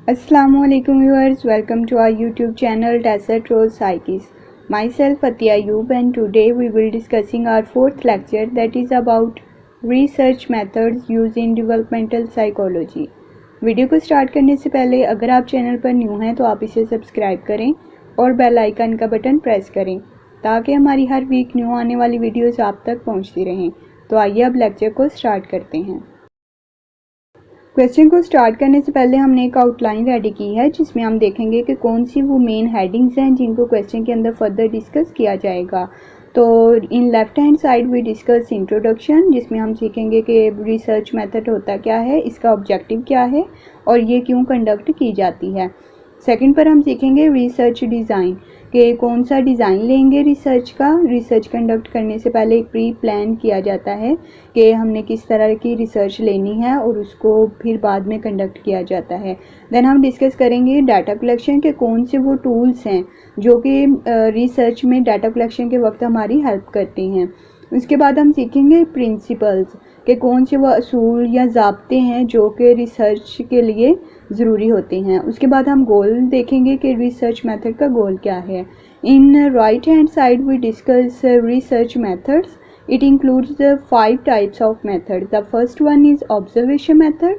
Assalamualaikum viewers, welcome to our YouTube channel Desert Rose Psyches. Myself Atia Ayub, and today we will discussing our fourth lecture that is about research methods used in developmental psychology. Video को start करने से पहले अगर आप channel पर new हैं तो आप इसे सब्सक्राइब करें और बेल आइकन का बटन प्रेस करें ताकि हमारी हर वीक न्यू आने वाली वीडियोस आप तक पहुंचती रहें। तो आइए अब लेक्चर को स्टार्ट करते हैं। क्वेश्चन को स्टार्ट करने से पहले हमने एक आउटलाइन रेडी की है जिसमें हम देखेंगे कि कौन सी वो मेन हेडिंग्स हैं जिनको क्वेश्चन के अंदर फर्दर डिस्कस किया जाएगा। तो in left hand side we discuss introduction, जिसमें हम सीखेंगे कि रिसर्च मेथड होता क्या है, इसका ऑब्जेक्टिव क्या है और ये क्यों कंडक्ट की जाती है। सेकंड पर हम सीखेंगे रिसर्च डिज़ाइन कि कौन सा डिज़ाइन लेंगे रिसर्च का। रिसर्च कंडक्ट करने से पहले एक प्री प्लान किया जाता है कि हमने किस तरह की रिसर्च लेनी है और उसको फिर बाद में कंडक्ट किया जाता है। देन हम डिस्कस करेंगे डाटा कलेक्शन के कौन से वो टूल्स हैं जो कि रिसर्च में डाटा कलेक्शन के वक्त हमारी हेल्प करते हैं। उसके बाद हम सीखेंगे प्रिंसिपल्स कि कौन से वो असूल या ज़ाब्ते हैं जो कि रिसर्च के लिए ज़रूरी होते हैं। उसके बाद हम गोल देखेंगे कि रिसर्च मेथड का गोल क्या है। In right hand side we discuss research methods. It includes 5 types of method. The first one is observation method,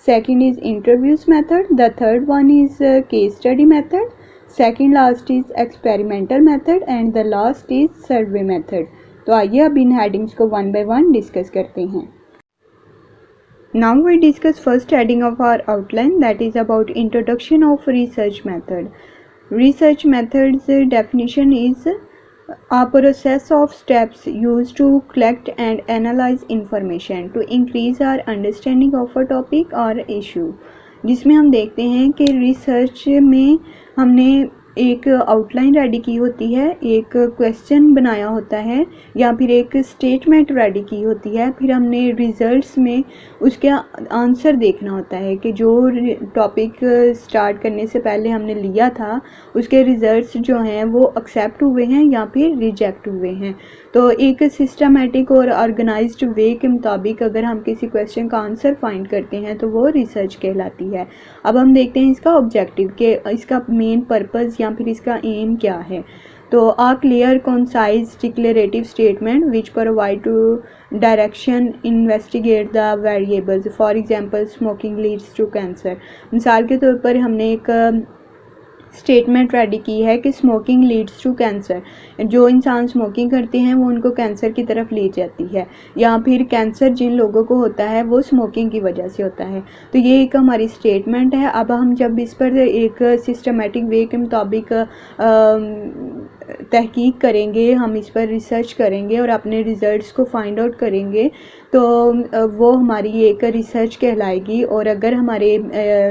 second is interviews method, the third one is case study method, second last is experimental method and the last is survey method. तो आइए अब इन headings को one by one discuss करते हैं। Now we discuss first heading of our outline, that is about introduction of research method. Research methods definition is a process of steps used to collect and analyze information to increase our understanding of a topic or issue. जिसमें हम देखते हैं कि research में हमने एक outline ready की होती है, एक क्वेश्चन बनाया होता है या फिर एक स्टेटमेंट रेडी की होती है, फिर हमने रिजल्ट्स में उसके आंसर देखना होता है कि जो टॉपिक स्टार्ट करने से पहले हमने लिया था उसके रिजल्ट्स जो हैं वो एक्सेप्ट हुए हैं या फिर रिजेक्ट हुए हैं। तो एक सिस्टमेटिक और ऑर्गेनाइज्ड वे के मुताबिक अगर हम किसी क्वेश्चन का आंसर फाइंड करते हैं तो वो रिसर्च कहलाती है। अब हम देखते हैं इसका ऑब्जेक्टिव कि इसका मेन पर्पस या फिर इसका एम क्या है। तो a clear concise declarative statement which provide to direction investigate the variables. For example smoking leads to cancer. मिसाल के तौर पर हमने एक स्टेटमेंट रेडी की है कि स्मोकिंग लीड्स टू कैंसर। जो इंसान स्मोकिंग करते हैं वो उनको कैंसर की तरफ ले जाती है, या फिर कैंसर जिन लोगों को होता है वो स्मोकिंग की वजह से होता है। तो ये एक हमारी स्टेटमेंट है। अब हम जब इस पर एक सिस्टमेटिक वे के मुताबिक तहकीक करेंगे, हम इस पर रिसर्च करेंगे और अपने रिज़ल्ट्स को फाइंड आउट करेंगे तो वो हमारी एक रिसर्च कहलाएगी। और अगर हमारे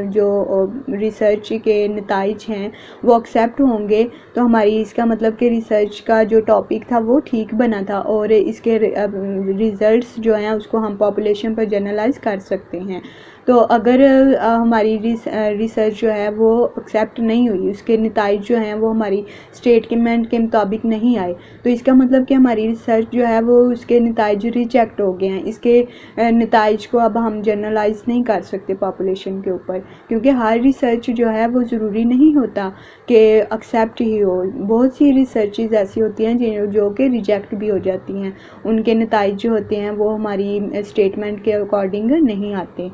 जो रिसर्च के नताइज हैं वो एक्सेप्ट होंगे तो हमारी इसका मतलब कि रिसर्च का जो टॉपिक था वो ठीक बना था और इसके रिज़ल्ट्स जो हैं उसको हम पॉपुलेशन पर जनरलाइज कर सकते हैं। तो अगर हमारी रिसर्च जो है वो एक्सेप्ट नहीं हुई, उसके नताइज जो हैं वो हमारी स्टेटमेंट के मुताबिक नहीं आए, तो इसका मतलब कि हमारी रिसर्च जो है वो उसके नताइज रिजेक्ट हो गए हैं। इसके नताइज को अब हम जनरलाइज नहीं कर सकते पॉपुलेशन के ऊपर, क्योंकि हर रिसर्च जो है वो ज़रूरी नहीं होता कि एक्सेप्ट ही हो। बहुत सी रिसर्चेज ऐसी होती हैं जो कि रिजेक्ट भी हो जाती हैं, उनके नताइज जो होते हैं वो हमारी स्टेटमेंट के अकॉर्डिंग नहीं आते।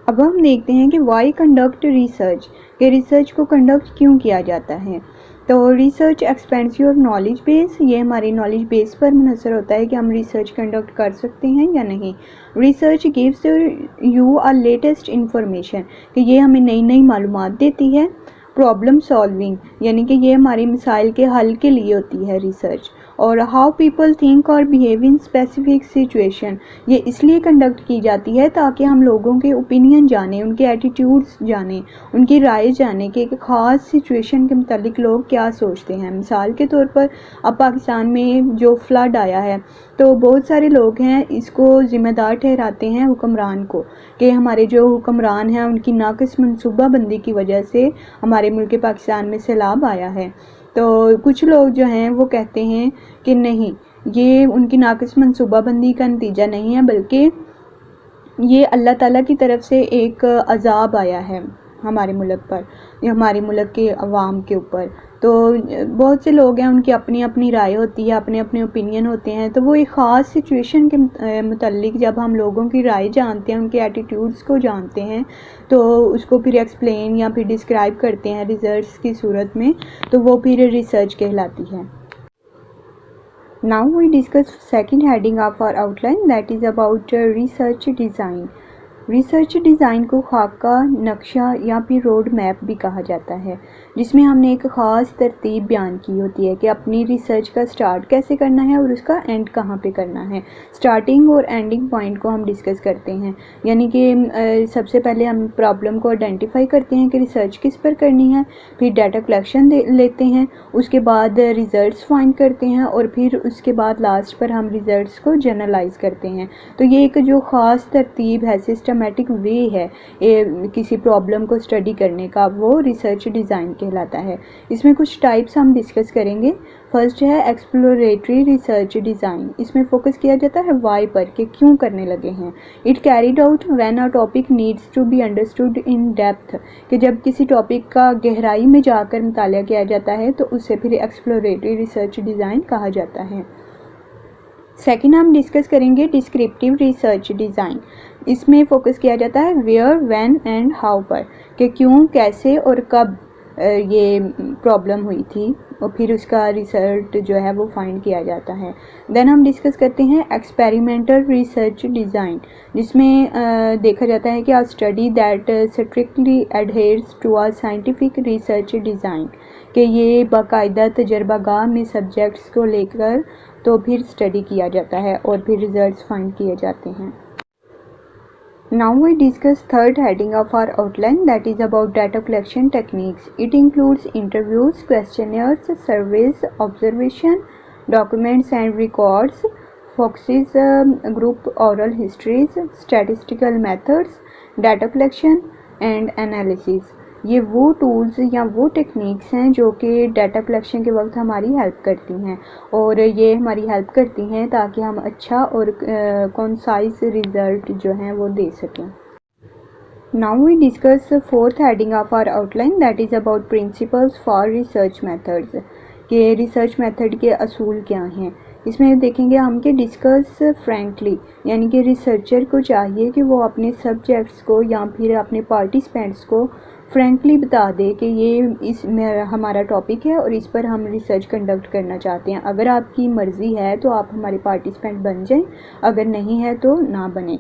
अब हम देखते हैं कि वाई कंडक्ट रिसर्च, कि रिसर्च को कंडक्ट क्यों किया जाता है। तो research expends your knowledge base, ये हमारी नॉलेज बेस पर मुनहसर होता है कि हम रिसर्च कंडक्ट कर सकते हैं या नहीं। Research gives you a latest information, कि ये हमें नई नई मालूमात देती है। प्रॉब्लम सॉल्विंग, यानी कि ये हमारी मिसाइल के हल के लिए होती है रिसर्च। और हाउ पीपल थिंक और बिहेव इन स्पेसिफिक सिचुएशन, ये इसलिए कंडक्ट की जाती है ताकि हम लोगों के ओपिनियन जानें, उनके एटीट्यूड्स जानें, उनकी राय जानें कि एक ख़ास सिचुएशन के मुतालिक लोग क्या सोचते हैं। मिसाल के तौर पर अब पाकिस्तान में जो फ्लड आया है तो बहुत सारे लोग हैं इसको ज़िम्मेदार ठहराते हैं हुक्मरान को, कि हमारे जो हुक्मरान हैं उनकी नाक़िस मनसूबाबंदी की वजह से हमारे मुल्क पाकिस्तान में सैलाब आया है। तो कुछ लोग जो हैं वो कहते हैं कि नहीं, ये उनकी नाक़िस मनसूबाबंदी का नतीजा नहीं है बल्कि ये अल्लाह ताला की तरफ से एक अज़ाब आया है। हमारे मुल्क पर या हमारे मुल्क के अवाम के ऊपर। तो बहुत से लोग हैं, उनकी अपनी अपनी राय होती है, अपने अपने ओपिनियन होते हैं। तो वो एक ख़ास सिचुएशन के मुतल्लिक जब हम लोगों की राय जानते हैं, उनके एटीट्यूड्स को जानते हैं, तो उसको फिर एक्सप्लेन या फिर डिस्क्राइब करते हैं रिजल्ट्स की सूरत में, तो वो फिर रिसर्च कहलाती है। Now we discuss second heading of our outline, that is about research design। Research design को खाका, नक्शा या फिर रोड मैप भी कहा जाता है, जिसमें हमने एक ख़ास तरतीब बयान की होती है कि अपनी रिसर्च का स्टार्ट कैसे करना है और उसका एंड कहाँ पे करना है। स्टार्टिंग और एंडिंग पॉइंट को हम डिस्कस करते हैं, यानी कि सबसे पहले हम प्रॉब्लम को आइडेंटिफाई करते हैं कि रिसर्च किस पर करनी है, फिर डाटा कलेक्शन लेते हैं, उसके बाद रिज़ल्ट्स फाइंड करते हैं और फिर उसके बाद लास्ट पर हम रिज़ल्ट्स को जनरलाइज करते हैं। तो ये एक जो ख़ास तरतीब है, सिस्टमेटिक वे है किसी प्रॉब्लम को स्टडी करने का, वो रिसर्च डिज़ाइन कहलाता है। इसमें कुछ टाइप्स हम डिस्कस करेंगे। फर्स्ट है एक्सप्लोरेटरी रिसर्च डिज़ाइन। इसमें फोकस किया जाता है वाई पर, कि क्यों करने लगे हैं। It carried out when a topic needs to be understood in depth, कि जब किसी टॉपिक का गहराई में जाकर मुतालिया किया जाता है तो उसे फिर एक्सप्लोरेटरी रिसर्च डिज़ाइन कहा जाता है। सेकेंड हम डिस्कस करेंगे डिस्क्रिप्टिव रिसर्च डिज़ाइन। इसमें फोकस किया जाता है वेयर, व्हेन एंड हाउ पर, कि क्यों, कैसे और कब ये प्रॉब्लम हुई थी, और फिर उसका रिजल्ट जो है वो फाइंड किया जाता है। देन हम डिस्कस करते हैं एक्सपेरिमेंटल रिसर्च डिज़ाइन, जिसमें देखा जाता है कि a study that strictly adheres to a scientific research design, कि ये बाकायदा तजर्बागाह में सब्जेक्ट्स को लेकर तो फिर स्टडी किया जाता है और फिर रिजल्ट्स फाइंड किए जाते हैं। Now we discuss third heading of our outline, that is about data collection techniques. It includes interviews, questionnaires, surveys, observation, documents and records, focuses group oral histories, statistical methods, data collection and analysis। ये वो tools या वो techniques हैं जो कि data collection के वक्त हमारी हेल्प करती हैं, और ये हमारी हेल्प करती हैं ताकि हम अच्छा और कॉन्साइज रिज़ल्ट जो हैं वो दे सकें। Now we discuss fourth heading of our outline, that is about principles for research methods, कि रिसर्च मेथड के असूल क्या हैं। इसमें देखेंगे हम कि डिस्कस फ्रैंकली, यानी कि रिसर्चर को चाहिए कि वो अपने सब्जेक्ट्स को या फिर अपने पार्टिसिपेंट्स को फ्रैंकली बता दे कि ये हमारा टॉपिक है और इस पर हम रिसर्च कंडक्ट करना चाहते हैं। अगर आपकी मर्ज़ी है तो आप हमारे पार्टिसिपेंट बन जाएं, अगर नहीं है तो ना बने।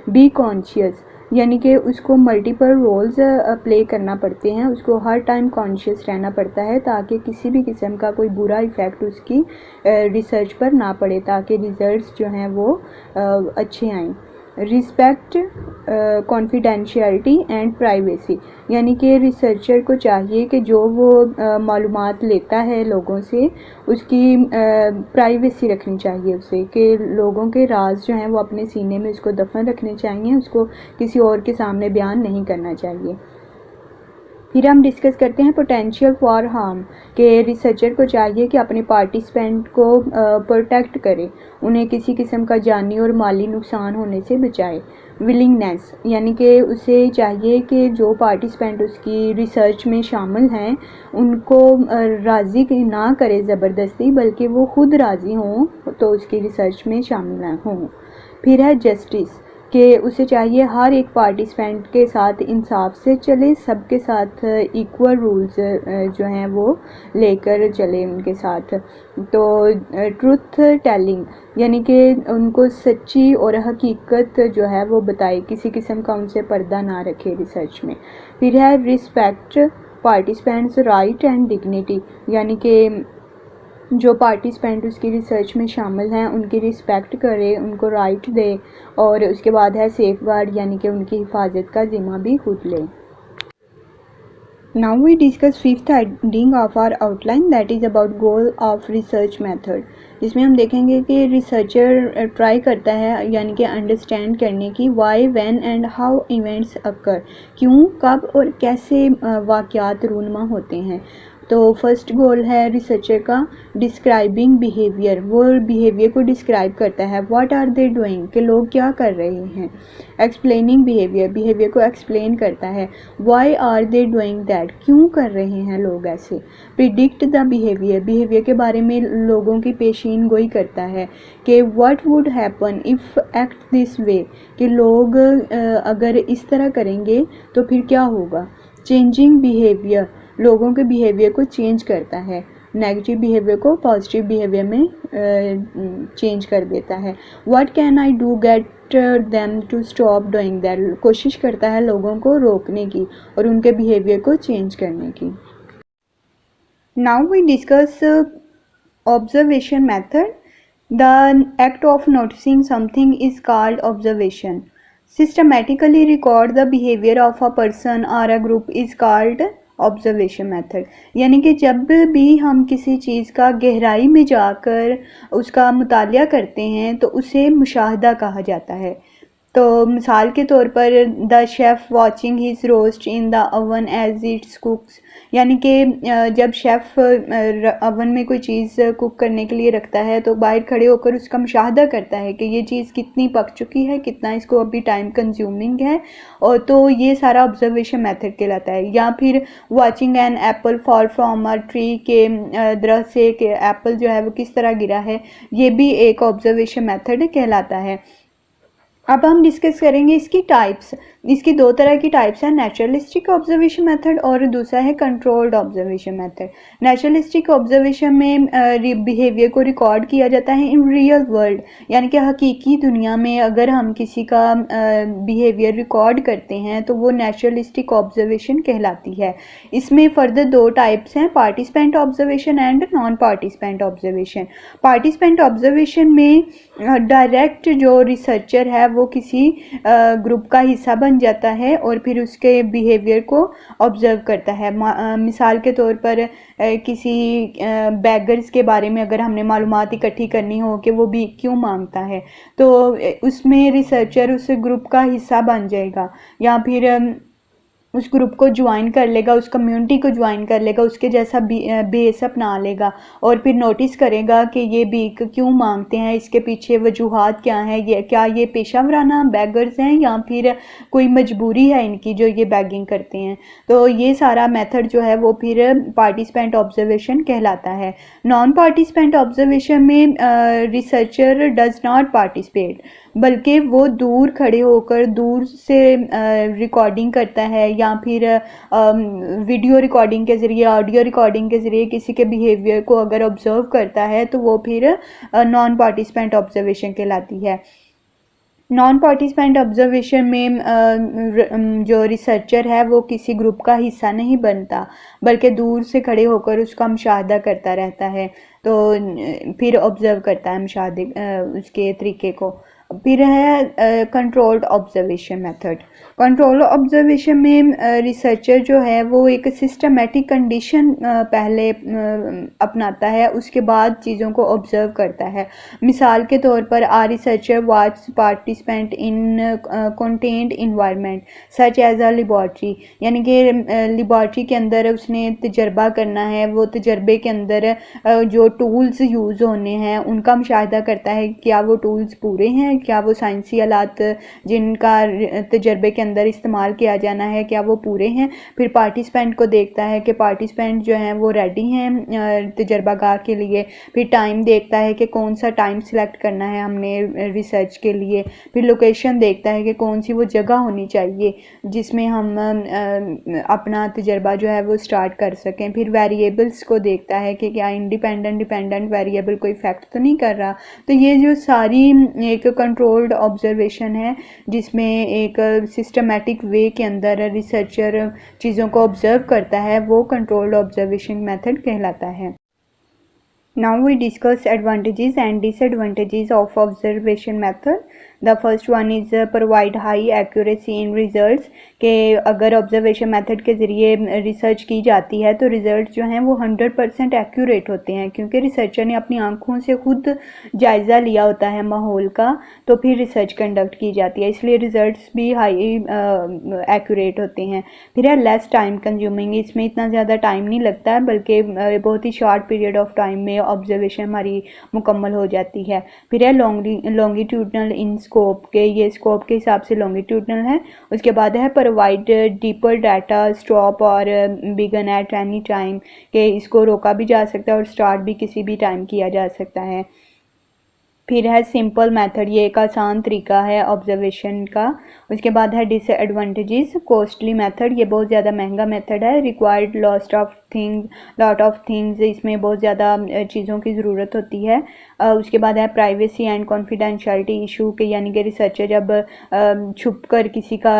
बी कॉन्शियस, यानी कि उसको मल्टीपल रोल्स प्ले करना पड़ते हैं, उसको हर टाइम कॉन्शियस रहना पड़ता है ताकि किसी भी किस्म का कोई बुरा इफ़ेक्ट उसकी रिसर्च पर ना पड़े, ताकि रिज़ल्ट्स जो हैं वो अच्छे आएँ। रिस्पेक्ट कॉन्फिडेंशियलिटी एंड प्राइवेसी, यानी कि रिसर्चर को चाहिए कि जो वो मालूमात लेता है लोगों से, उसकी प्राइवेसी रखनी चाहिए उसे, कि लोगों के राज जो हैं वो अपने सीने में उसको दफन रखने चाहिए, उसको किसी और के सामने बयान नहीं करना चाहिए। फिर हम डिस्कस करते हैं पोटेंशियल फॉर हार्म, के रिसर्चर को चाहिए कि अपने पार्टिसिपेंट को प्रोटेक्ट करे, उन्हें किसी किस्म का जानी और माली नुकसान होने से बचाए। विलिंगनेस, यानी कि उसे चाहिए कि जो पार्टिसिपेंट उसकी रिसर्च में शामिल हैं उनको राज़ी ना करे ज़बरदस्ती, बल्कि वो खुद राज़ी हों तो उसकी रिसर्च में शामिल हों। फिर है जस्टिस, कि उसे चाहिए हर एक पार्टिसिपेंट के साथ इंसाफ से चले, सबके साथ इक्वल रूल्स जो हैं वो लेकर चले उनके साथ। तो ट्रुथ टेलिंग, यानी कि उनको सच्ची और हकीकत जो है वो बताए, किसी किस्म का उनसे पर्दा ना रखे रिसर्च में। फिर है respect participants right and dignity, यानी कि जो पार्टिसिपेंट उसकी रिसर्च में शामिल हैं उनकी रिस्पेक्ट करे, उनको राइट दे, और उसके बाद है सेफ गार्ड, यानी कि उनकी हिफाजत का ज़िम्मा भी खुद ले। Now we discuss fifth heading of our outline, that is about goal of research method, जिसमें हम देखेंगे कि रिसर्चर ट्राई करता है यानी कि अंडरस्टैंड करने की why, when and how events occur, क्यों, कब और कैसे वाक़यात रूनमा होते हैं। तो फर्स्ट गोल है रिसर्चर का डिस्क्राइबिंग बिहेवियर, वो बिहेवियर को डिस्क्राइब करता है। व्हाट आर दे डूइंग, कि लोग क्या कर रहे हैं। एक्सप्लेनिंग बिहेवियर, बिहेवियर को एक्सप्लेन करता है। Why are they doing that, क्यों कर रहे हैं लोग ऐसे। प्रिडिक्ट द बिहेवियर, बिहेवियर के बारे में लोगों की पेशीन गोई करता है कि what would happen if act this way, कि लोग अगर इस तरह करेंगे तो फिर क्या होगा। चेंजिंग बिहेवियर, लोगों के बिहेवियर को चेंज करता है, नेगेटिव बिहेवियर को पॉजिटिव बिहेवियर में चेंज कर देता है। What can I do get them to stop doing that, कोशिश करता है लोगों को रोकने की और उनके बिहेवियर को चेंज करने की। Now we discuss observation method. The act of noticing something is called observation. Systematically record the behavior of a person or a group is called observation method. यानी कि जब भी हम किसी चीज़ का गहराई में जाकर उसका मुतालिया करते हैं तो उसे मुशाहदा कहा जाता है। तो मिसाल के तौर पर the chef watching his roast in the oven as its cooks, यानी कि जब शेफ़ अवन में कोई चीज़ कुक करने के लिए रखता है तो बाहर खड़े होकर उसका मुशाहदा करता है कि ये चीज़ कितनी पक चुकी है, कितना इसको अभी टाइम कंज्यूमिंग है, और तो ये सारा ऑब्जर्वेशन मेथड कहलाता है। या फिर watching an apple fall from a tree, के दरख्त से कि एप्पल जो है वो किस तरह गिरा है, ये भी एक ऑब्जर्वेशन मेथड कहलाता है। अब हम डिस्कस करेंगे इसकी टाइप्स। इसकी दो तरह की टाइप्स हैं, नेचुरलिस्टिक ऑब्जर्वेशन मेथड और दूसरा है controlled observation method. Naturalistic observation में बिहेवियर को रिकॉर्ड किया जाता है इन रियल वर्ल्ड, यानी कि हकीकी दुनिया में अगर हम किसी का बिहेवियर रिकॉर्ड करते हैं तो वो नेचुरलिस्टिक ऑब्जर्वेशन कहलाती है। इसमें फर्दर दो टाइप्स हैं, participant observation and non participant observation. Participant observation में डायरेक्ट जो रिसर्चर है वो किसी ग्रुप का हिस्सा बन जाता है और फिर उसके बिहेवियर को ऑब्जर्व करता है। मिसाल के तौर पर किसी बैगर्स के बारे में अगर हमने मालूमात इकट्ठी करनी हो कि वो भीख क्यों मांगता है, तो उसमें रिसर्चर उस ग्रुप का हिस्सा बन जाएगा या फिर उस ग्रुप को ज्वाइन कर लेगा, उस कम्युनिटी को ज्वाइन कर लेगा, उसके जैसा बेस अपना लेगा और फिर नोटिस करेगा कि ये भीख क्यों मांगते हैं, इसके पीछे वजूहात क्या हैं, ये क्या ये पेशा वराना बैगर्स हैं या फिर कोई मजबूरी है इनकी जो ये बैगिंग करते हैं। तो ये सारा मेथड जो है वो फिर पार्टिसिपेंट ऑब्जर्वेशन कहलाता है। नॉन पार्टिसिपेंट ऑब्जर्वेशन में रिसर्चर डज नॉट पार्टिसिपेट, बल्कि वो दूर खड़े होकर दूर से रिकॉर्डिंग करता है या फिर वीडियो रिकॉर्डिंग के ज़रिए, ऑडियो रिकॉर्डिंग के ज़रिए किसी के बिहेवियर को अगर ऑब्जर्व करता है तो वो फिर नॉन पार्टिसिपेंट ऑब्जर्वेशन कहलाती है। नॉन पार्टिसिपेंट ऑब्जर्वेशन में जो रिसर्चर है वो किसी ग्रुप का हिस्सा नहीं बनता, बल्कि दूर से खड़े होकर उसका मुशाहदा करता रहता है, तो फिर ऑब्जर्व करता है मुशाहदे उसके तरीके को। फिर है controlled observation method. Control observation में रिसर्चर जो है वो एक सिस्टमेटिक कंडीशन पहले अपनाता है, उसके बाद चीज़ों को ऑब्जर्व करता है। मिसाल के तौर पर a researcher watch participant in content environment such as a laboratory, यानी कि लेबॉर्ट्री के अंदर उसने तजर्बा करना है, वो तजर्बे के अंदर जो टूल्स यूज़ होने हैं उनका मुशाहिदा करता है, क्या वो टूल्स पूरे हैं, क्या वो साइंसी आलात जिनका तजर्बे के अंदर इस्तेमाल किया जाना है क्या वो पूरे हैं। फिर पार्टिसिपेंट को देखता है कि पार्टिसिपेंट जो हैं वो रेडी हैं तजर्बागाह के लिए। फिर टाइम देखता है कि कौन सा टाइम सिलेक्ट करना है हमने रिसर्च के लिए। फिर लोकेशन देखता है कि कौन सी वो जगह होनी चाहिए जिसमें हम अपना तजर्बा जो है वो स्टार्ट कर सकें। फिर वेरिएबल्स को देखता है कि क्या डिपेंडेंट वेरिएबल कोई इफेक्ट तो नहीं कर रहा। तो ये जो सारी एक कंट्रोल्ड ऑब्जर्वेशन है जिसमें एक सिस्टमेटिक वे के अंदर रिसर्चर चीज़ों को ऑब्जर्व करता है, वो कंट्रोल्ड ऑब्जर्वेशन मेथड कहलाता है। Now we discuss advantages and disadvantages of observation method. The first one is provide high accuracy in results, कि अगर ऑब्जर्वेशन मेथड के ज़रिए रिसर्च की जाती है तो रिज़ल्ट जो हैं वो 100% एक्यूरेट होते हैं, क्योंकि रिसर्चर ने अपनी आंखों से खुद जायज़ा लिया होता है माहौल का, तो फिर रिसर्च कंडक्ट की जाती है, इसलिए रिज़ल्ट्स भी हाई एक्यूरेट होते हैं। फिर है लेस टाइम कंज्यूमिंग, इसमें इतना ज़्यादा टाइम नहीं लगता है, बल्कि बहुत ही शॉर्ट पीरियड ऑफ टाइम में ऑब्जर्वेशन हमारी मुकम्मल हो जाती है। फिर है लॉन्गिट्यूडनल इन स्कोप, के ये स्कोप के हिसाब से लॉन्गिट्यूडनल है। उसके बाद है प्रोवाइड डीपर डाटा, स्टॉप और बिगन एट एनी टाइम, के इसको रोका भी जा सकता है और स्टार्ट भी किसी भी टाइम किया जा सकता है। फिर है सिंपल मेथड, ये एक आसान तरीका है ऑब्जर्वेशन का। उसके बाद है डिसएडवांटेजेस, कॉस्टली मेथड, ये बहुत ज़्यादा महंगा मेथड है। रिक्वायर्ड लॉट ऑफ थिंग्स, इसमें बहुत ज़्यादा चीज़ों की ज़रूरत होती है। उसके बाद है प्राइवेसी एंड कॉन्फिडेंशियलिटी इशू, के यानी कि रिसर्चर जब छुप कर किसी का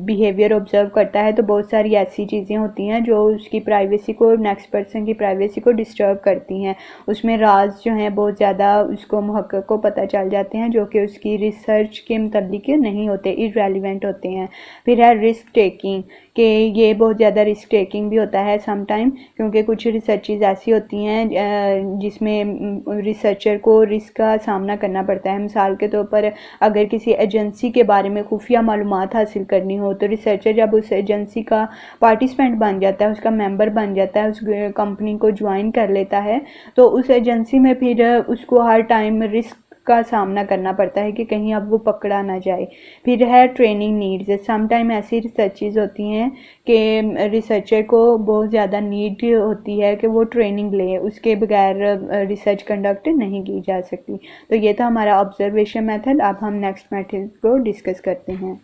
बिहेवियर ऑब्जर्व करता है तो बहुत सारी ऐसी चीज़ें होती हैं जो उसकी प्राइवेसी को, नेक्स्ट पर्सन की प्राइवेसी को डिस्टर्ब करती हैं। उसमें राज जो हैं बहुत ज़्यादा उसको मुहक्क़ को पता चल जाते हैं, जो कि उसकी रिसर्च के मुताबिक नहीं होते, इररेलेवेंट होते हैं। फिर है रिस्क टेकिंग, कि ये बहुत ज़्यादा रिस्क टेकिंग भी होता है समटाइम, क्योंकि कुछ रिसर्चेज ऐसी होती हैं जिसमें रिसर्चर को रिस्क का सामना करना पड़ता है। मिसाल के तौर पर अगर किसी एजेंसी के बारे में खुफिया मालूमात हासिल करनी हो तो रिसर्चर जब उस एजेंसी का पार्टिसिपेंट बन जाता है, उसका मेंबर बन जाता है, उस कंपनी को ज्वाइन कर लेता है, तो उस एजेंसी में फिर उसको हर टाइम रिस्क का सामना करना पड़ता है कि कहीं अब वो पकड़ा ना जाए। फिर है ट्रेनिंग नीड्स, सम टाइम ऐसी रिसर्चेज होती हैं कि रिसर्चर को बहुत ज़्यादा नीड होती है कि वो ट्रेनिंग ले, उसके बगैर रिसर्च कंडक्ट नहीं की जा सकती। तो ये था हमारा ऑब्जर्वेशन मेथड। अब हम नेक्स्ट मेथड को डिस्कस करते हैं।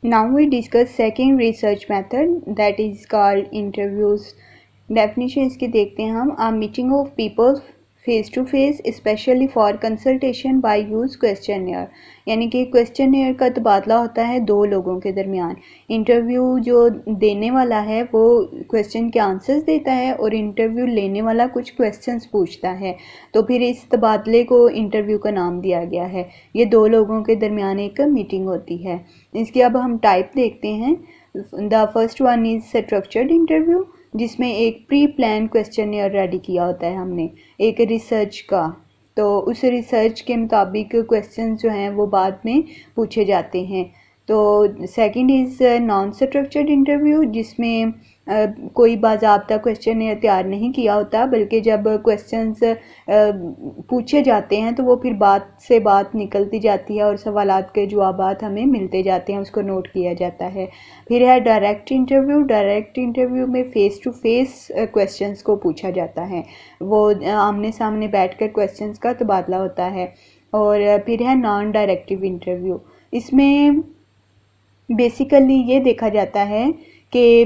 Now we discuss second research method, that is called interviews. Definition इसकी देखते हैं हम। A meeting of people face to face specially for consultation by use questionnaire, यानी कि क्वेश्चनियर का तबादला होता है दो लोगों के दरमियान। इंटरव्यू जो देने वाला है वो क्वेश्चन के आंसर्स देता है और इंटरव्यू लेने वाला कुछ क्वेश्चंस पूछता है, तो फिर इस तबादले को इंटरव्यू का नाम दिया गया है। ये दो लोगों के दरमियान एक मीटिंग होती है। इसकी अब हम टाइप देखते हैं। The first one is structured interview, जिसमें एक प्री प्लान क्वेश्चनियर रेडी किया होता है हमने एक रिसर्च का, तो उस रिसर्च के मुताबिक क्वेश्चन जो हैं वो बाद में पूछे जाते हैं। तो second is non structured interview, जिसमें कोई बाज़ाब्ता क्वेश्चन तैयार नहीं किया होता, बल्कि जब क्वेश्चंस पूछे जाते हैं तो वो फिर बात से बात निकलती जाती है और सवालात के जवाबात हमें मिलते जाते हैं, उसको नोट किया जाता है। फिर है डायरेक्ट इंटरव्यू। डायरेक्ट इंटरव्यू में फ़ेस टू फेस क्वेश्चंस को पूछा जाता है, वो आमने सामने बैठकर क्वेश्चंस का तबादला होता है। और फिर है नॉन डायरेक्टिव इंटरव्यू, इसमें बेसिकली ये देखा जाता है कि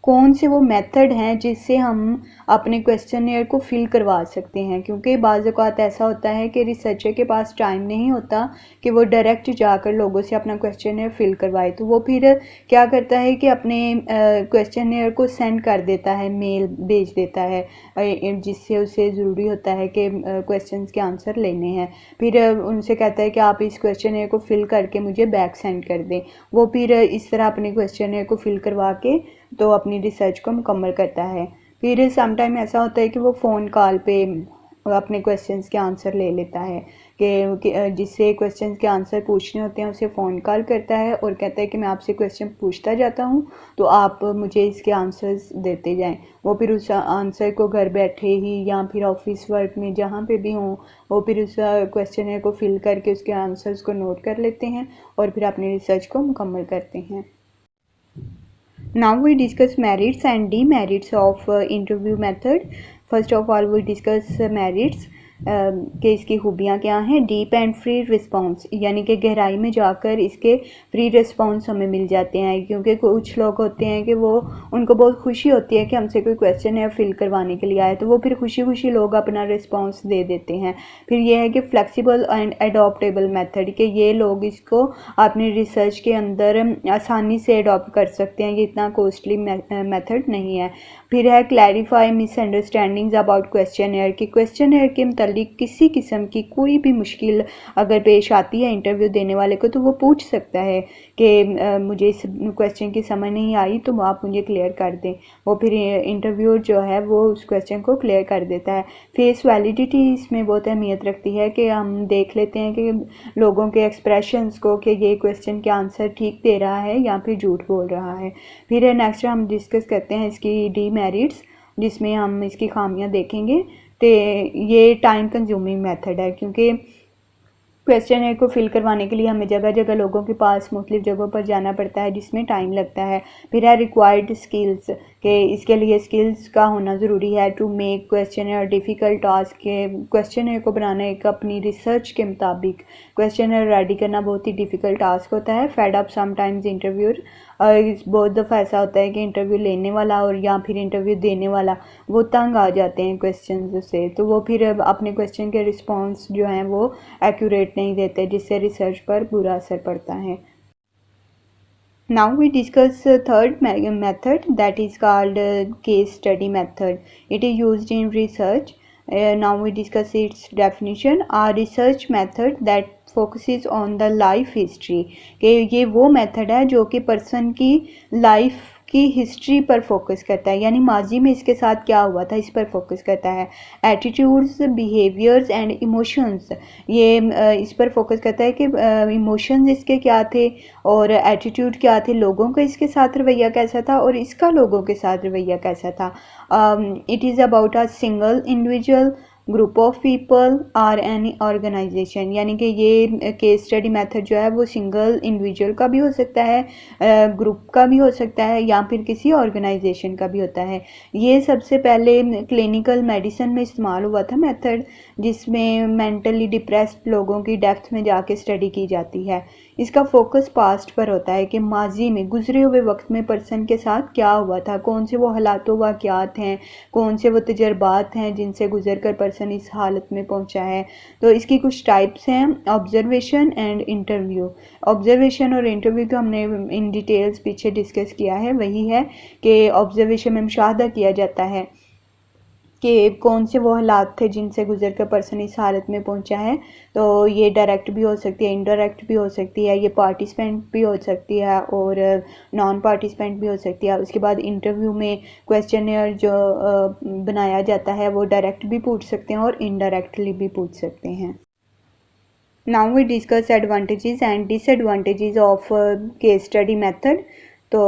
कौन से वो मेथड हैं जिससे हम अपने क्वेश्चनियर को फिल करवा सकते हैं, क्योंकि बाज़ औक़ात ऐसा होता है कि रिसर्चर के पास टाइम नहीं होता कि वो डायरेक्ट जाकर लोगों से अपना क्वेश्चनियर फिल करवाए, तो वो फिर क्या करता है कि अपने क्वेश्चनियर को सेंड कर देता है, मेल भेज देता है, जिससे उसे ज़रूरी होता है कि क्वेश्चंस के आंसर लेने हैं। फिर उनसे कहता है कि आप इस क्वेश्चनियर को फिल करके मुझे बैक सेंड कर दें। वो फिर इस तरह अपने क्वेश्चनियर को फिल करवा के तो अपनी रिसर्च को मुकम्मल करता है। फिर सम टाइम ऐसा होता है कि वो फ़ोन कॉल पे अपने क्वेश्चंस के आंसर ले लेता है, कि जिससे क्वेश्चंस के आंसर पूछने होते हैं उसे फ़ोन कॉल करता है और कहता है कि मैं आपसे क्वेश्चन पूछता जाता हूँ तो आप मुझे इसके आंसर्स देते जाएं। वो फिर उस आंसर को घर बैठे ही या फिर ऑफिस वर्क में जहाँ पे भी हों, वो फिर उस क्वेश्चन को फिल करके उसके आंसर्स को नोट कर लेते हैं और फिर अपनी रिसर्च को मुकम्मल करते हैं। Now we discuss merits and demerits of interview method. First of all we discuss merits, कि इसकी खूबियाँ क्या हैं। डीप एंड फ्री रिस्पांस, यानी कि गहराई में जाकर इसके फ्री रिस्पांस हमें मिल जाते हैं, क्योंकि कुछ लोग होते हैं कि वो उनको बहुत खुशी होती है कि हमसे कोई क्वेश्चन है फिल करवाने के लिए आए, तो वो फिर खुशी खुशी लोग अपना रिस्पांस दे देते हैं। फिर ये है कि फ्लेक्सिबल एंड एडॉप्टेबल मेथड, कि ये लोग इसको अपनी रिसर्च के अंदर आसानी से अडॉप्ट कर सकते हैं, ये इतना कॉस्टली मेथड नहीं है। फिर है क्लैरिफाई मिसअंडरस्टैंडिंग्स अबाउट क्वेश्चनियर, कि क्वेश्चनियर के मुतालिक किसी किस्म की कोई भी मुश्किल अगर पेश आती है इंटरव्यू देने वाले को, तो वो पूछ सकता है कि मुझे इस क्वेश्चन की समझ नहीं आई तो आप मुझे क्लियर कर दें। वो फिर इंटरव्यूअर जो है वो उस क्वेश्चन को क्लियर कर देता है। फेस वैलिडिटी इसमें बहुत अहमियत रखती है कि हम देख लेते हैं कि लोगों के एक्सप्रेशंस को कि ये क्वेश्चन के आंसर ठीक दे रहा है या फिर झूठ बोल रहा है। फिर नेक्स्ट हम डिस्कस करते हैं इसकी डीमेरिट्स, जिसमें हम इसकी खामियां देखेंगे। तो ये टाइम कंज्यूमिंग मेथड है, क्योंकि क्वेश्चनर को फिल करवाने के लिए हमें जगह जगह लोगों के पास मुख्तलिफ जगहों पर जाना पड़ता है, जिसमें टाइम लगता है। फिर है रिक्वायर्ड स्किल्स, कि इसके लिए स्किल्स का होना ज़रूरी है। To make questionnaire difficult task, के क्वेश्चनर को बनाना एक अपनी रिसर्च के मुताबिक क्वेश्चनर रेडी करना बहुत ही डिफ़िकल्ट टास्क होता है। फेड अप समटाइम्स इंटरव्यूअर, बहुत दफ़ा ऐसा होता है कि इंटरव्यू लेने वाला और या फिर इंटरव्यू देने वाला वो तंग आ जाते हैं क्वेश्चन से, तो वो फिर अपने क्वेश्चन के रिस्पॉन्स जो हैं वो एक्यूरेट नहीं देते, जिससे रिसर्च पर बुरा असर पड़ता है। Now we discuss third method, that is called case study method. It is used in research. Now we discuss its definition. A research method that focuses on the life history, कि ये वो method है जो कि person की life की history पर focus करता है, यानी माजी में इसके साथ क्या हुआ था इस पर फोकस करता है। एटीट्यूड्स, बिहेवियर्स एंड इमोशंस, ये इस पर फोकस करता है कि इमोशंस इसके क्या थे और एटीट्यूड क्या थे, लोगों का इसके साथ रवैया कैसा था और इसका लोगों के साथ रवैया कैसा था। It is about a single individual, group of people और एनी ऑर्गेनाइजेशन, यानी कि ये केस स्टडी मेथड जो है वो सिंगल इंडिविजुअल का भी हो सकता है, ग्रुप का भी हो सकता है या फिर किसी ऑर्गेनाइजेशन का भी होता है। ये सबसे पहले क्लिनिकल मेडिसिन में इस्तेमाल हुआ था मेथड, जिसमें मेंटली डिप्रेस्ड लोगों की डेप्थ में जाके स्टडी की जाती है। इसका फोकस पास्ट पर होता है कि माजी में गुजरे हुए वक्त में पर्सन के साथ क्या हुआ था, कौन से वो हालात वाक़यात हैं, कौन से वो तजर्बात हैं जिनसे गुजर कर पर्सन इस हालत में पहुंचा है। तो इसकी कुछ टाइप्स हैं, ऑब्जर्वेशन एंड इंटरव्यू। ऑब्जर्वेशन और इंटरव्यू तो हमने इन डिटेल्स पीछे डिस्कस किया है। वही है कि ऑब्जर्वेशन में मुशाहदा किया जाता है कि कौन से वो हालात थे जिनसे गुजर कर पर्सन इस हालत में पहुंचा है। तो ये डायरेक्ट भी हो सकती है, इनडायरेक्ट भी हो सकती है, ये पार्टिसिपेंट भी हो सकती है और नॉन पार्टिसिपेंट भी हो सकती है। उसके बाद इंटरव्यू में क्वेश्चनर जो बनाया जाता है वो डायरेक्ट भी पूछ सकते हैं और इनडायरेक्टली भी पूछ सकते हैं। Now we discuss advantages and disadvantages of case study method. तो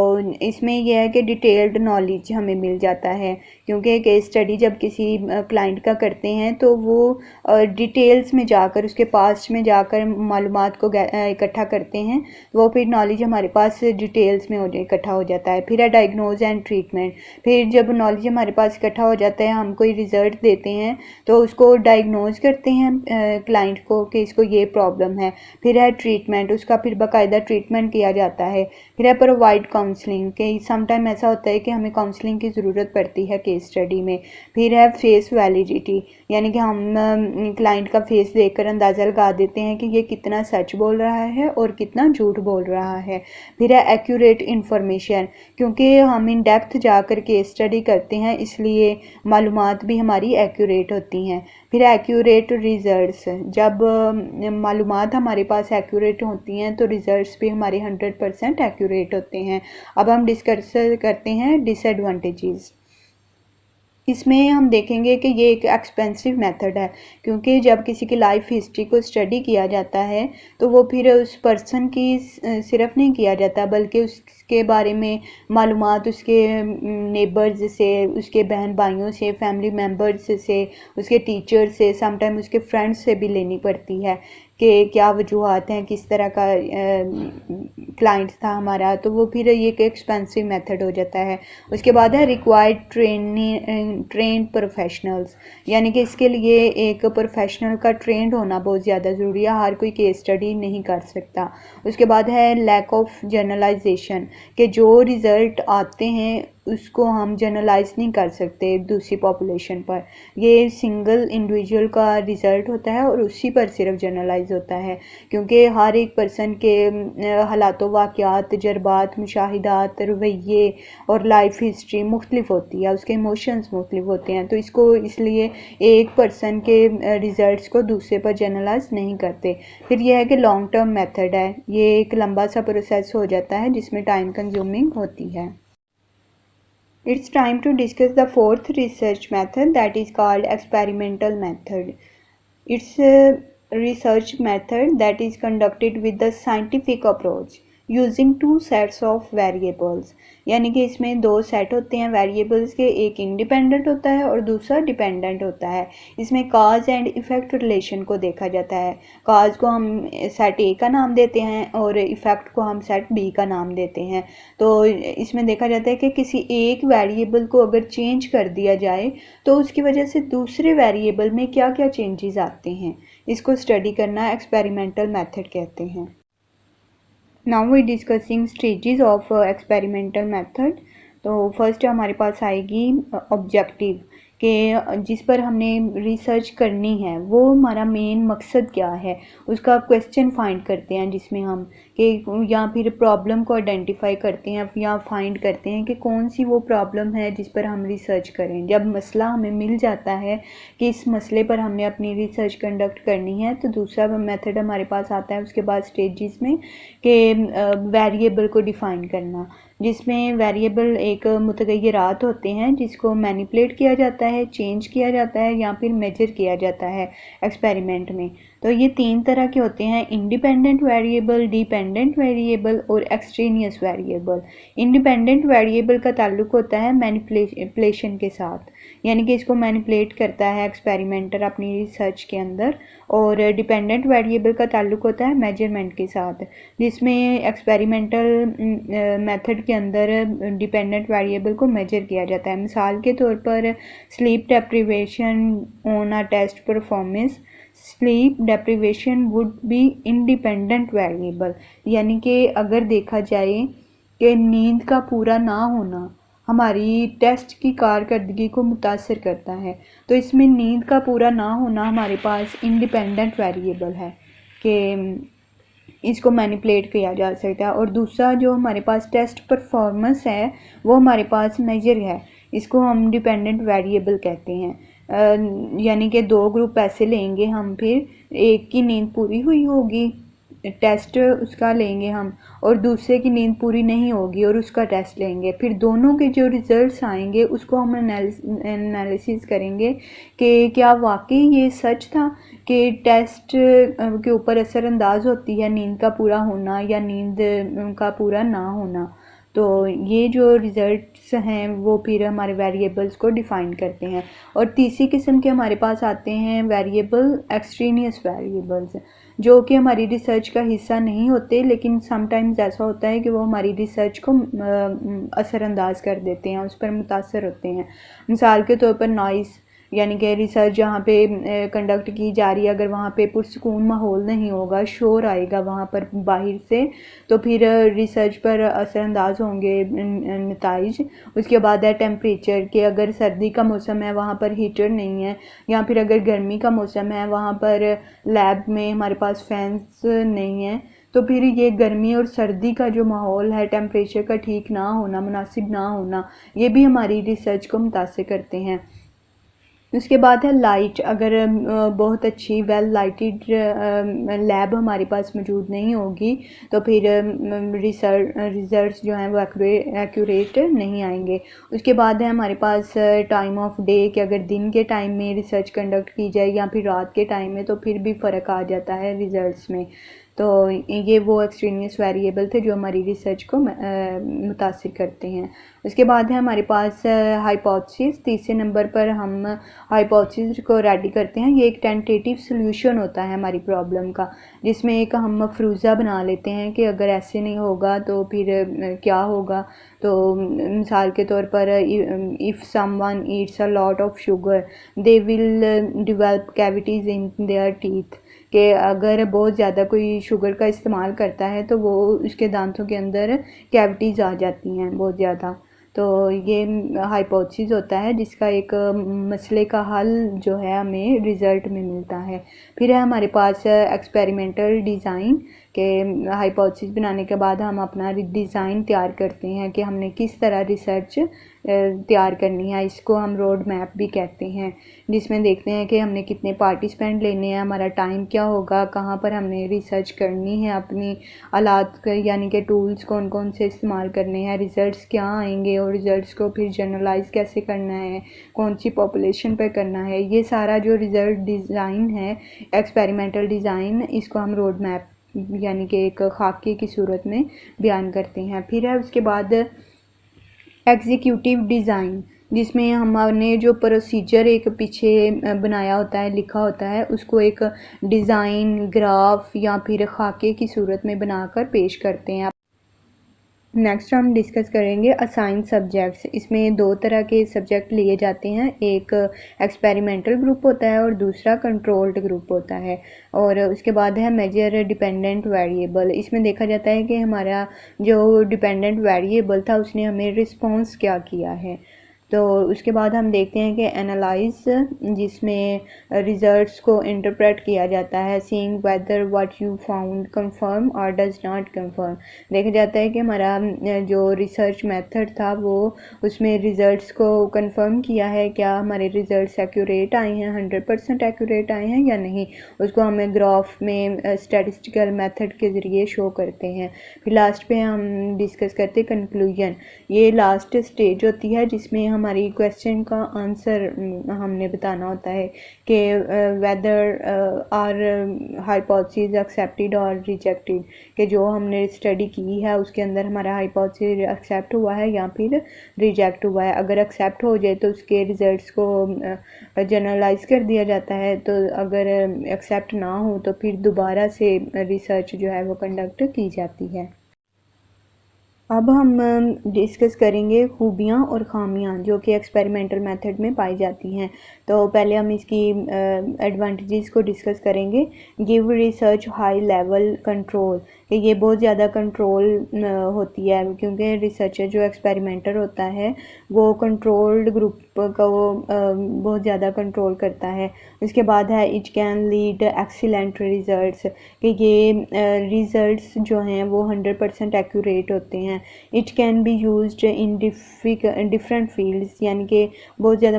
इसमें यह है कि डिटेल्ड नॉलेज हमें मिल जाता है, क्योंकि केस स्टडी जब किसी क्लाइंट का करते हैं तो वो डिटेल्स में जाकर उसके पास्ट में जाकर मालूमात को इकट्ठा करते हैं, वो फिर नॉलेज हमारे पास डिटेल्स में इकट्ठा हो जाता है। फिर है डायग्नोज एंड ट्रीटमेंट, फिर जब नॉलेज हमारे पास इकट्ठा हो जाता है हम कोई रिज़ल्ट देते हैं तो उसको डायग्नोज करते हैं क्लाइंट को कि इसको ये प्रॉब्लम है। फिर है ट्रीटमेंट, उसका फिर बाकायदा ट्रीटमेंट किया जाता है। फिर है प्रोवाइड काउंसलिंग, के समटाइम ऐसा होता है कि हमें काउंसलिंग की ज़रूरत पड़ती है केस स्टडी में। फिर है फेस वैलिडिटी, यानी कि हम क्लाइंट का फेस देखकर अंदाज़ा लगा देते हैं कि ये कितना सच बोल रहा है और कितना झूठ बोल रहा है। फिर है एक्यूरेट इंफॉर्मेशन, क्योंकि हम इन डेप्थ जाकर केस स्टडी करते हैं इसलिए मालूमात भी हमारी एक्यूरेट होती हैं। फिर एक्यूरेट रिज़ल्ट्स, जब मालूमात हमारे पास एक्यूरेट होती हैं तो रिज़ल्ट्स भी हमारे 100% एक्यूरेट होते हैं। अब हम डिस्कस करते हैं डिसएडवांटेजेस। इसमें हम देखेंगे कि ये एक एक्सपेंसिव मेथड है, क्योंकि जब किसी की लाइफ हिस्ट्री को स्टडी किया जाता है तो वो फिर उस पर्सन की सिर्फ नहीं किया जाता बल्कि उसके बारे में मालूमात उसके नेबर्स से, उसके बहन भाइयों से, फैमिली मेम्बर्स से, उसके टीचर से, समटाइम उसके फ्रेंड्स से भी लेनी पड़ती है कि क्या वजूहत हैं, किस तरह का क्लाइंट था हमारा। तो वो फिर ये एक एक्सपेंसिव मेथड हो जाता है। उसके बाद है रिक्वायर्ड ट्रेंड प्रोफेशनल्स, यानी कि इसके लिए एक प्रोफेशनल का ट्रेंड होना बहुत ज़्यादा ज़रूरी है, हर कोई केस स्टडी नहीं कर सकता। उसके बाद है लैक ऑफ जनरलाइजेशन, कि जो रिज़ल्ट आते हैं उसको हम जनरलाइज नहीं कर सकते दूसरी पॉपुलेशन पर। ये सिंगल इंडिविजुअल का रिज़ल्ट होता है और उसी पर सिर्फ जनरलाइज होता है, क्योंकि हर एक पर्सन के हालात वाक़यात, तजर्बात, मुशाहिदात, रवैये और लाइफ हिस्ट्री मुख्तलिफ होती है, उसके इमोशंस मुख्तलिफ होते हैं। तो इसको इसलिए एक पर्सन के रिज़ल्ट्स को दूसरे पर जनरलाइज नहीं करते। फिर यह है कि लॉन्ग टर्म मेथड है, ये एक लंबा सा प्रोसेस हो जाता है जिसमें टाइम कंज्यूमिंग होती है। It's time to discuss the fourth research method, that is called experimental method. It's a research method that is conducted with the scientific approach using two sets of variables. यानी कि इसमें दो set होते हैं variables के, एक independent होता है और दूसरा डिपेंडेंट होता है। इसमें काज एंड इफ़ेक्ट रिलेशन को देखा जाता है। काज को हम सेट ए का नाम देते हैं और इफ़ेक्ट को हम सेट बी का नाम देते हैं। तो इसमें देखा जाता है कि किसी एक वेरिएबल को अगर चेंज कर दिया जाए तो उसकी वजह से दूसरे वेरिएबल में क्या क्या चेंजेस आते हैं, इसको स्टडी करना एक्सपेरिमेंटल मेथड कहते हैं। Now we discussing stages of experimental method. तो फर्स्ट हमारे पास आएगी ऑब्जेक्टिव, कि जिस पर हमने रिसर्च करनी है वो हमारा मेन मकसद क्या है, उसका क्वेश्चन फाइंड करते हैं जिसमें हम कि या फिर प्रॉब्लम को आइडेंटिफाई करते हैं या फाइंड करते हैं कि कौन सी वो प्रॉब्लम है जिस पर हम रिसर्च करें। जब मसला हमें मिल जाता है कि इस मसले पर हमने अपनी रिसर्च कंडक्ट करनी है तो दूसरा मैथड हमारे पास आता है उसके बाद स्टेजेस में, कि वेरिएबल को डिफ़ाइन करना, जिसमें वेरिएबल एक मुतगय्यरात होते हैं जिसको मैनिपुलेट किया जाता है, चेंज किया जाता है या फिर मेजर किया जाता है एक्सपेरिमेंट में। तो ये तीन तरह के होते हैं, इंडिपेंडेंट वेरिएबल, डिपेंडेंट वेरिएबल और एक्सट्रेनियस वेरिएबल। इंडिपेंडेंट वेरिएबल का ताल्लुक होता है मैनिपुलेशन के साथ, यानी कि इसको मैनिपुलेट करता है एक्सपेरिमेंटर अपनी रिसर्च के अंदर, और डिपेंडेंट वेरिएबल का ताल्लुक होता है मेजरमेंट के साथ, जिसमें एक्सपेरिमेंटल मेथड के अंदर डिपेंडेंट वेरिएबल को मेजर किया जाता है। मिसाल के तौर पर sleep deprivation on a test performance, sleep deprivation would be independent variable, यानी कि अगर देखा जाए कि नींद का पूरा ना होना हमारी टेस्ट की कारकर्दगी को मुतासर करता है, तो इसमें नींद का पूरा ना होना हमारे पास इंडिपेंडेंट वेरिएबल है कि इसको मैनिपुलेट किया जा सकता है। और दूसरा जो हमारे पास टेस्ट परफॉर्मेंस है वो हमारे पास मेजर है, इसको हम डिपेंडेंट वेरिएबल कहते हैं। यानी कि दो ग्रुप ऐसे लेंगे हम, फिर एक की नींद पूरी हुई होगी, टेस्ट उसका लेंगे हम, और दूसरे की नींद पूरी नहीं होगी और उसका टेस्ट लेंगे। फिर दोनों के जो रिज़ल्ट्स आएंगे उसको हम एनालिसिस करेंगे कि क्या वाकई ये सच था कि टेस्ट के ऊपर असरअंदाज होती है नींद का पूरा होना या नींद का पूरा ना होना। तो ये जो रिज़ल्ट्स हैं वो फिर हमारे वेरिएबल्स को डिफ़ाइन करते हैं। और तीसरी किस्म के हमारे पास आते हैं वेरिएबल एक्सट्रेनियस वेरिएबल्स, जो कि हमारी रिसर्च का हिस्सा नहीं होते, लेकिन समटाइम्स ऐसा होता है कि वो हमारी रिसर्च को असरअंदाज कर देते हैं, उस पर मुतासर होते हैं। मिसाल के तौर पर नॉइस, यानी कि रिसर्च जहाँ पे कंडक्ट की जा रही है अगर वहाँ पे पुरसकून माहौल नहीं होगा, शोर आएगा वहाँ पर बाहर से, तो फिर रिसर्च पर असरअंदाज होंगे नताइज। उसके बाद है टेम्परेचर, कि अगर सर्दी का मौसम है वहाँ पर हीटर नहीं है, या फिर अगर गर्मी का मौसम है वहाँ पर लैब में हमारे पास फैंस नहीं है, तो फिर ये गर्मी और सर्दी का जो माहौल है, टेम्परेचर का ठीक ना होना, मुनासिब ना होना, ये भी हमारी रिसर्च को मुतासर करते हैं। उसके बाद है लाइट, अगर बहुत अच्छी वेल लाइटेड लैब हमारे पास मौजूद नहीं होगी तो फिर रिजल्ट्स जो हैं वो एक्यूरेट नहीं आएंगे। उसके बाद है हमारे पास टाइम ऑफ डे, कि अगर दिन के टाइम में रिसर्च कंडक्ट की जाए या फिर रात के टाइम में तो फिर भी फ़र्क आ जाता है रिज़ल्ट्स में। तो ये वो एक्सट्रेनियस वेरिएबल थे जो हमारी रिसर्च को मुतासिर करते हैं। उसके बाद है हमारे पास हाइपोथेसिस। तीसरे नंबर पर हम हाइपोथेसिस को रेडी करते हैं। ये एक टेंटेटिव सोल्यूशन होता है हमारी प्रॉब्लम का, जिसमें एक हम मफरूज़ा बना लेते हैं कि अगर ऐसे नहीं होगा तो फिर क्या होगा। तो मिसाल के तौर पर if someone Yeats a lot of sugar they will develop cavities in their teeth, कि अगर बहुत ज़्यादा कोई शुगर का इस्तेमाल करता है तो वो उसके दांतों के अंदर कैविटीज़ आ जाती हैं बहुत ज़्यादा। तो ये हाइपोथेसिस होता है जिसका एक मसले का हल जो है हमें रिज़ल्ट में मिलता है। फिर है हमारे पास एक्सपेरिमेंटल डिज़ाइन के हाइपोथेसिस बनाने के बाद हम अपना डिज़ाइन तैयार करते हैं कि हमने किस तरह रिसर्च तैयार करनी है। इसको हम रोड मैप भी कहते हैं, जिसमें देखते हैं कि हमने कितने पार्टिसिपेंट लेने हैं, हमारा टाइम क्या होगा, कहाँ पर हमने रिसर्च करनी है, अपनी आलात यानी कि टूल्स कौन कौन से इस्तेमाल करने हैं, रिज़ल्ट्स क्या आएंगे और रिज़ल्ट्स को फिर जनरलाइज कैसे करना है, कौन सी पॉपुलेशन पर करना है। ये सारा जो रिज़ल्ट डिज़ाइन है एक्सपेरिमेंटल डिज़ाइन, इसको हम रोड मैप यानी कि एक खाके की सूरत में बयान करते हैं। फिर है उसके बाद एग्जीक्यूटिव डिज़ाइन, जिसमें हमने जो प्रोसीजर एक पीछे बनाया होता है, लिखा होता है, उसको एक डिज़ाइन ग्राफ या फिर खाके की सूरत में बनाकर पेश करते हैं। नेक्स्ट हम डिस्कस करेंगे असाइन सब्जेक्ट्स। इसमें दो तरह के सब्जेक्ट लिए जाते हैं, एक एक्सपेरिमेंटल ग्रुप होता है और दूसरा कंट्रोल्ड ग्रुप होता है। और उसके बाद है मेजर डिपेंडेंट वेरिएबल। इसमें देखा जाता है कि हमारा जो डिपेंडेंट वेरिएबल था उसने हमें रिस्पॉन्स क्या किया है। तो उसके बाद हम देखते हैं कि एनालाइज, जिसमें रिजल्ट्स को इंटरप्रेट किया जाता है। Seeing whether what you found confirm और डज नॉट कंफर्म। देखा जाता है कि हमारा जो रिसर्च मेथड था वो उसमें रिजल्ट्स को कंफर्म किया है, क्या हमारे रिजल्ट्स एक्यूरेट आए हैं, 100% एक्यूरेट आए हैं या नहीं। उसको हमें ग्राफ में स्टैटिस्टिकल मेथड के ज़रिए शो करते हैं। फिर लास्ट पे हम डिस्कस करते हैं कंक्लूजन। ये लास्ट स्टेज होती है जिसमें हमारी क्वेश्चन का आंसर हमने बताना होता है कि वेदर आर हाइपोथेसिस एक्सेप्टेड और रिजेक्टेड, कि जो हमने स्टडी की है उसके अंदर हमारा हाइपोथेसिस एक्सेप्ट हुआ है या फिर रिजेक्ट हुआ है। अगर एक्सेप्ट हो जाए तो उसके रिजल्ट्स को जनरलाइज कर दिया जाता है, तो अगर एक्सेप्ट ना हो तो फिर दोबारा से रिसर्च जो है वो कंडक्ट की जाती है। अब हम डिस्कस करेंगे खूबियाँ और ख़ामियाँ जो कि एक्सपेरिमेंटल मेथड में पाई जाती हैं। तो पहले हम इसकी एडवांटेजेस को डिस्कस करेंगे। Give research high level control, कि ये बहुत ज़्यादा कंट्रोल होती है, क्योंकि रिसर्चर जो एक्सपेरिमेंटर होता है वो कंट्रोल्ड ग्रुप को बहुत ज़्यादा कंट्रोल करता है। उसके बाद है it can lead excellent results, कि ये रिज़ल्ट्स जो हैं वो 100% एक्यूरेट होते हैं। It can be used in different fields, यानी कि बहुत ज़्यादा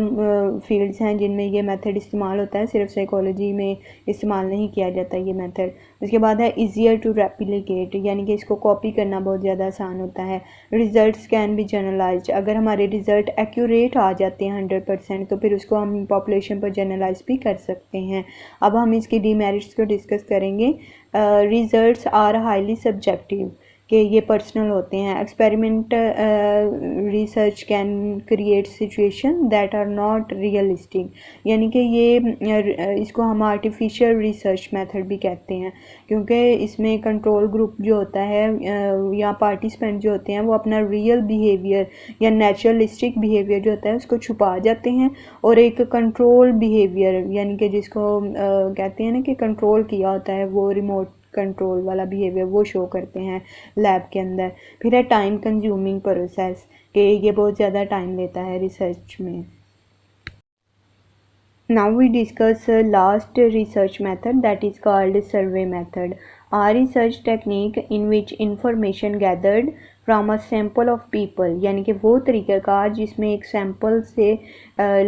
फील्ड्स हैं जिनमें ये मेथड इस्तेमाल होता है, सिर्फ साइकोलॉजी में इस्तेमाल नहीं किया जाता ये मेथड। उसके बाद है ईजियर टू रेप्लिकेट, यानी कि इसको कॉपी करना बहुत ज़्यादा आसान होता है। रिजल्ट्स कैन बी जनरलाइज्ड, अगर हमारे रिजल्ट एक्यूरेट आ जाते हैं 100% तो फिर उसको हम पॉपुलेशन पर जनरलाइज भी कर सकते हैं। अब हम इसकी डीमेरिट्स को डिस्कस करेंगे। रिजल्ट्स आर हाईली सब्जेक्टिव, कि ये पर्सनल होते हैं। Experiment research can create situation that are not realistic, यानी कि ये इसको हम आर्टिफिशियल रिसर्च मेथड भी कहते हैं, क्योंकि इसमें कंट्रोल ग्रुप जो होता है या पार्टिसिपेंट जो होते हैं वो अपना रियल बिहेवियर या नेचुरलिस्टिक बिहेवियर जो होता है उसको छुपा जाते हैं, और एक कंट्रोल बिहेवियर यानी कि जिसको कहते हैं ना कि कंट्रोल किया होता है, वो रिमोट कंट्रोल वाला बिहेवियर वो शो करते हैं लैब के अंदर। फिर है टाइम कंज्यूमिंग प्रोसेस, कि ये बहुत ज़्यादा टाइम लेता है रिसर्च में। Now we discuss last research method that is called survey method. A research technique in which information gathered from a sample of people, यानी कि वो तरीक़ाकार जिसमें एक सैम्पल से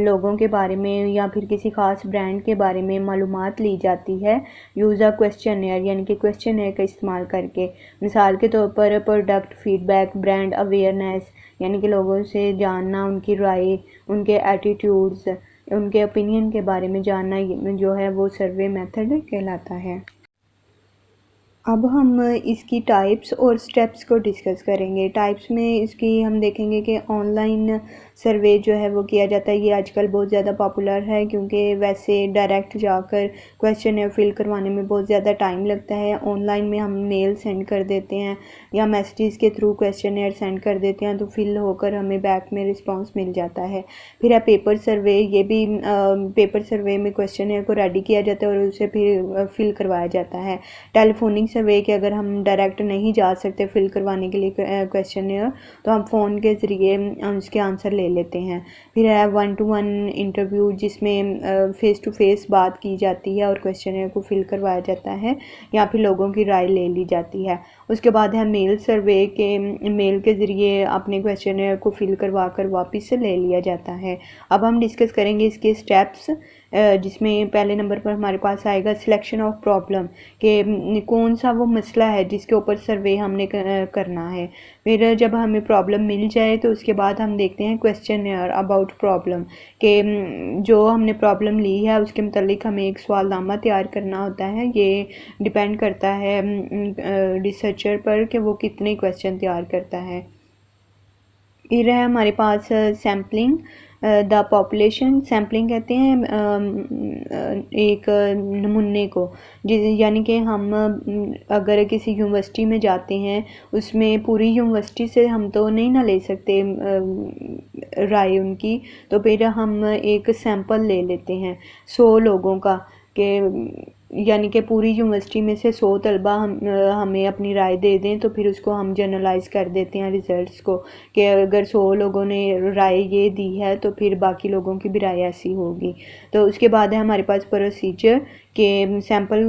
लोगों के बारे में या फिर किसी ख़ास ब्रांड के बारे में मालूमात ली जाती है। यूज़ अ क्वेश्चनर, यानी कि क्वेश्चनर का इस्तेमाल करके। मिसाल के तौर पर प्रोडक्ट फीडबैक, ब्रांड अवेयरनेस, यानी कि लोगों से जानना, उनकी राय, उनके एटीट्यूड्स, उनके ओपिनियन के बारे में जानना, जो है वो सर्वे मेथड कहलाता है। अब हम इसकी टाइप्स और स्टेप्स को डिस्कस करेंगे। टाइप्स में इसकी हम देखेंगे कि ऑनलाइन सर्वे जो है वो किया जाता है। ये आजकल बहुत ज़्यादा पॉपुलर है, क्योंकि वैसे डायरेक्ट जाकर क्वेश्चन फिल करवाने में बहुत ज़्यादा टाइम लगता है। ऑनलाइन में हम मेल सेंड कर देते हैं या मैसेजेस के थ्रू क्वेश्चन सेंड कर देते हैं, तो फिल होकर हमें बैक में रिस्पॉन्स मिल जाता है। फिर है पेपर सर्वे। ये भी पेपर सर्वे में क्वेश्चन को रेडी किया जाता है और उसे फिर फिल करवाया जाता है। टेलीफोनिक सर्वे के अगर हम डायरेक्ट नहीं जा सकते फिल करवाने के लिए क्वेश्चनियर, तो हम फ़ोन के ज़रिए उसके आंसर ले लेते हैं। फिर है 1-to-1 इंटरव्यू, जिसमें फ़ेस टू फेस बात की जाती है और क्वेश्चनियर को फिल करवाया जाता है या फिर लोगों की राय ले ली जाती है। उसके बाद है मेल सर्वे के, मेल के ज़रिए अपने क्वेश्चनियर को फिल करवा कर वापस से ले लिया जाता है। अब हम डिस्कस करेंगे इसके स्टेप्स, जिसमें पहले नंबर पर हमारे पास आएगा सिलेक्शन ऑफ प्रॉब्लम, कि कौन सा वो मसला है जिसके ऊपर सर्वे हमने करना है। फिर जब हमें प्रॉब्लम मिल जाए तो उसके बाद हम देखते हैं क्वेश्चनियर अबाउट प्रॉब्लम, कि जो हमने प्रॉब्लम ली है उसके मतलब हमें एक सवालनामा तैयार करना होता है। ये डिपेंड करता है रिसर्चर पर कि वो कितने क्वेश्चन तैयार करता है। फिर है हमारे पास सैम्पलिंग द पॉपुलेशन। सैम्पलिंग कहते हैं एक नमूने को, यानी कि हम अगर किसी यूनिवर्सिटी में जाते हैं, उसमें पूरी यूनिवर्सिटी से हम तो नहीं ना ले सकते राय उनकी, तो फिर हम एक सैंपल ले लेते हैं 100 लोगों का, कि यानी कि पूरी यूनिवर्सिटी में से 100 तलबा हमें अपनी राय दे दें, तो फिर उसको हम जनरलाइज कर देते हैं रिजल्ट्स को, कि अगर 100 लोगों ने राय ये दी है तो फिर बाकी लोगों की भी राय ऐसी होगी। तो उसके बाद है हमारे पास प्रोसीजर, के सैंपल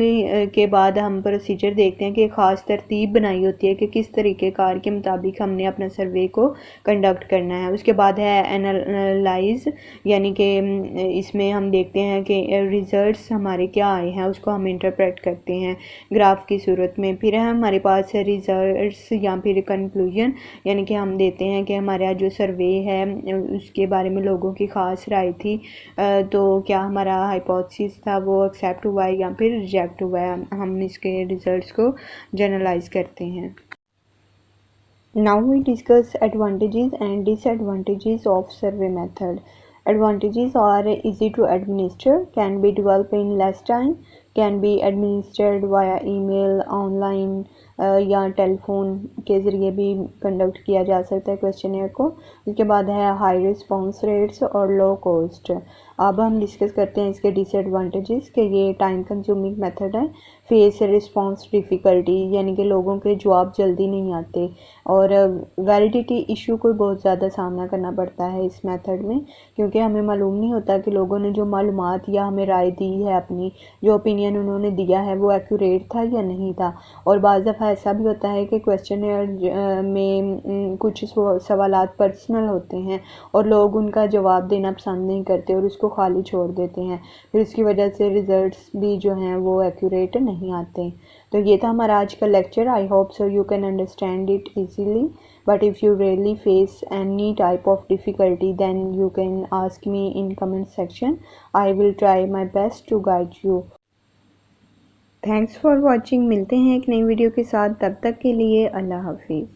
के बाद हम प्रोसीजर देखते हैं कि ख़ास तरतीब बनाई होती है कि किस तरीक़ेकार के मुताबिक हमने अपना सर्वे को कंडक्ट करना है। उसके बाद है एनालाइज, यानी कि इसमें हम देखते हैं कि रिज़ल्ट्स हमारे क्या आए हैं उसको हम इंटरप्रेट करते हैं ग्राफ की सूरत में। फिर है हमारे पास रिज़ल्ट्स या फिर कंक्लूजन, यानी कि हम देते हैं कि हमारा जो सर्वे है उसके बारे में लोगों की ख़ास राय थी, तो क्या हमारा हाइपोथेसिस था वो एक्सेप्ट हुआ है या फिर रिजेक्ट हुआ है। हम इसके रिजल्ट्स को जनरलाइज करते हैं। Now we discuss advantages and disadvantages of survey method. Advantages are easy to administer, can be developed in less time, can be administered via email, online या टेलीफोन के ज़रिए भी कंडक्ट किया जा सकता है क्वेश्चनियर को। उसके बाद है हाई रिस्पांस रेट्स और लो कॉस्ट। अब हम डिस्कस करते हैं इसके डिसएडवांटेजेस, कि ये टाइम कंज्यूमिंग मेथड है, फेस रिस्पांस डिफ़िकल्टी, यानी कि लोगों के जवाब जल्दी नहीं आते, और वैलिडिटी इशू को बहुत ज़्यादा सामना करना पड़ता है इस मेथड में, क्योंकि हमें मालूम नहीं होता कि लोगों ने जो मालूमात या हमें राय दी है, अपनी जो ओपिनियन उन्होंने दिया है वो एक्यूरेट था या नहीं था। और बाज़ दफ़ा ऐसा भी होता है कि क्वेश्चनियर में कुछ सवालात पर्सनल होते हैं और लोग उनका जवाब देना पसंद नहीं करते और उसको खाली छोड़ देते हैं, फिर उसकी वजह से रिज़ल्ट्स भी जो हैं वो एक्यूरेट नहीं आते। तो ये था हमारा आज का lecture. I hope so you can understand it easily, but if you really face any type of difficulty then you can ask me in comment section. I will try my best to guide you. Thanks for watching. मिलते हैं एक नई video के साथ, तब तक के लिए अल्लाह हाफिज़।